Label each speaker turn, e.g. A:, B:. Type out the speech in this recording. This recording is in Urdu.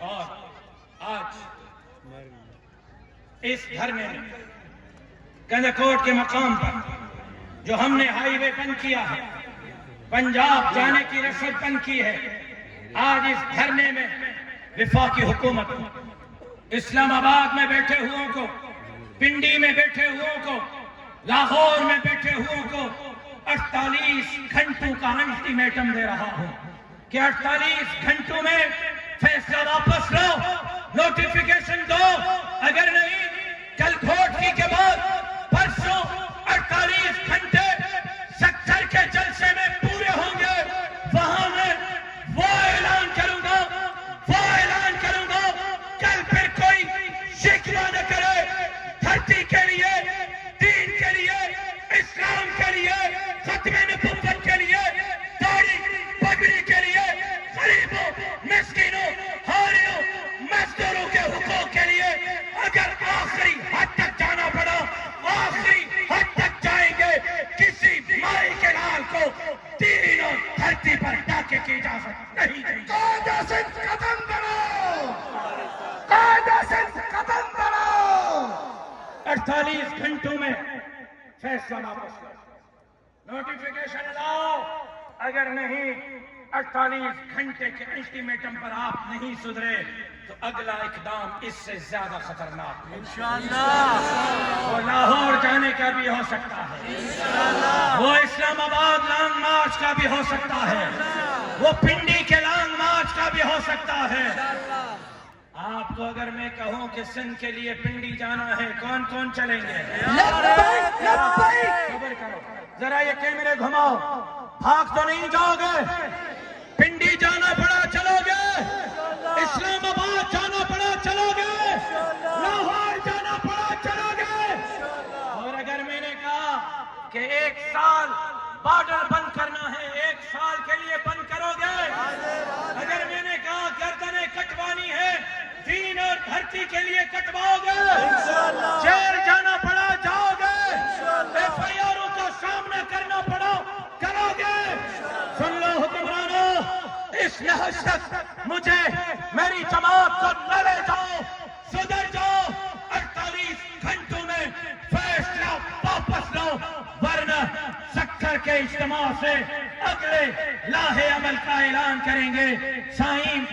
A: اور آج اس دھرنے میں گندکوٹ کے مقام پر جو ہم نے ہائی وے بند کیا ہے، پنجاب جانے کی رسد بند کی ہے، آج اس دھرنے میں وفاقی حکومت اسلام آباد میں بیٹھے ہوئوں کو، پنڈی میں بیٹھے ہوئوں کو، لاہور میں بیٹھے ہوئوں کو 48 گھنٹوں کا الٹیمیٹم دے رہا ہوں کہ 48 گھنٹوں میں فیصلہ واپس لو، نوٹیفیکیشن دو، اگر نہیں کل کھوٹکی کے بعد پرسوں 48 گھنٹے سکتر کے جلسے میں پورے ہوں گے، وہاں میں وہ اعلان کروں گا کل پھر کوئی شکوہ نہ کرے، دھرتی کے لیے، دین کے لیے، اسلام کے لیے، ختم نبوت کے لیے، داڑھی پگڑی کے لیے، غریبوں، مسکینوں، حاریوں، مزدوروں کے حقوق کے لیے اگر آخری حد تک جانا پڑا، آخری حد تک جائیں گے، کسی مائی کے لال کو دین اور دھرتی پر ڈاکے کی اجازت نہیں دیں گے۔
B: قائد سندھ ختم کرو، قائد سندھ ختم کرو۔
A: 48 گھنٹوں میں فیصلہ واپس لو، نوٹیفیکیشن لاؤ، اگر نہیں 48 گھنٹے کے الٹیمیٹم پر آپ نہیں سدھرے تو اگلا اقدام اس سے زیادہ خطرناک ہے۔ انشاءاللہ وہ لاہور جانے کا بھی ہو سکتا ہے، وہ اسلام آباد لانگ مارچ کا بھی ہو سکتا ہے، وہ پنڈی کے لانگ مارچ کا بھی ہو سکتا ہے۔ آپ کو اگر میں کہوں کہ سندھ کے لیے پنڈی جانا ہے، کون کون چلیں گے؟ صبر کرو، ذرا یہ کیمرے گھماؤ، بھاگ تو نہیں جاؤ گے؟ پنڈی جانا پڑا چلو گے؟ اسلام آباد جانا پڑا چلو گے؟ لاہور جانا پڑا چلو گے؟ اور اگر میں نے کہا کہ 1 سال بارڈر بند کرنا ہے، 1 سال کے لیے بند کرو گے؟ اگر میں نے کہا گردنیں کٹوانی ہے، دین اور دھرتی کے لیے کٹواؤ گے؟ جیل جانا پڑا جاؤ گے؟ ایف آئی آروں کا سامنا کرنا پڑا کرو گے؟ سن لو حکمرانوں، اس لحاظ سے مجھے میری جماعت کو نہ لے جاؤ، سدھر جاؤ، 48 گھنٹوں میں فیصلہ واپس لو، ورنہ سکر کے اجتماع سے اگلے لاہے عمل کا اعلان کریں گے۔ سائیں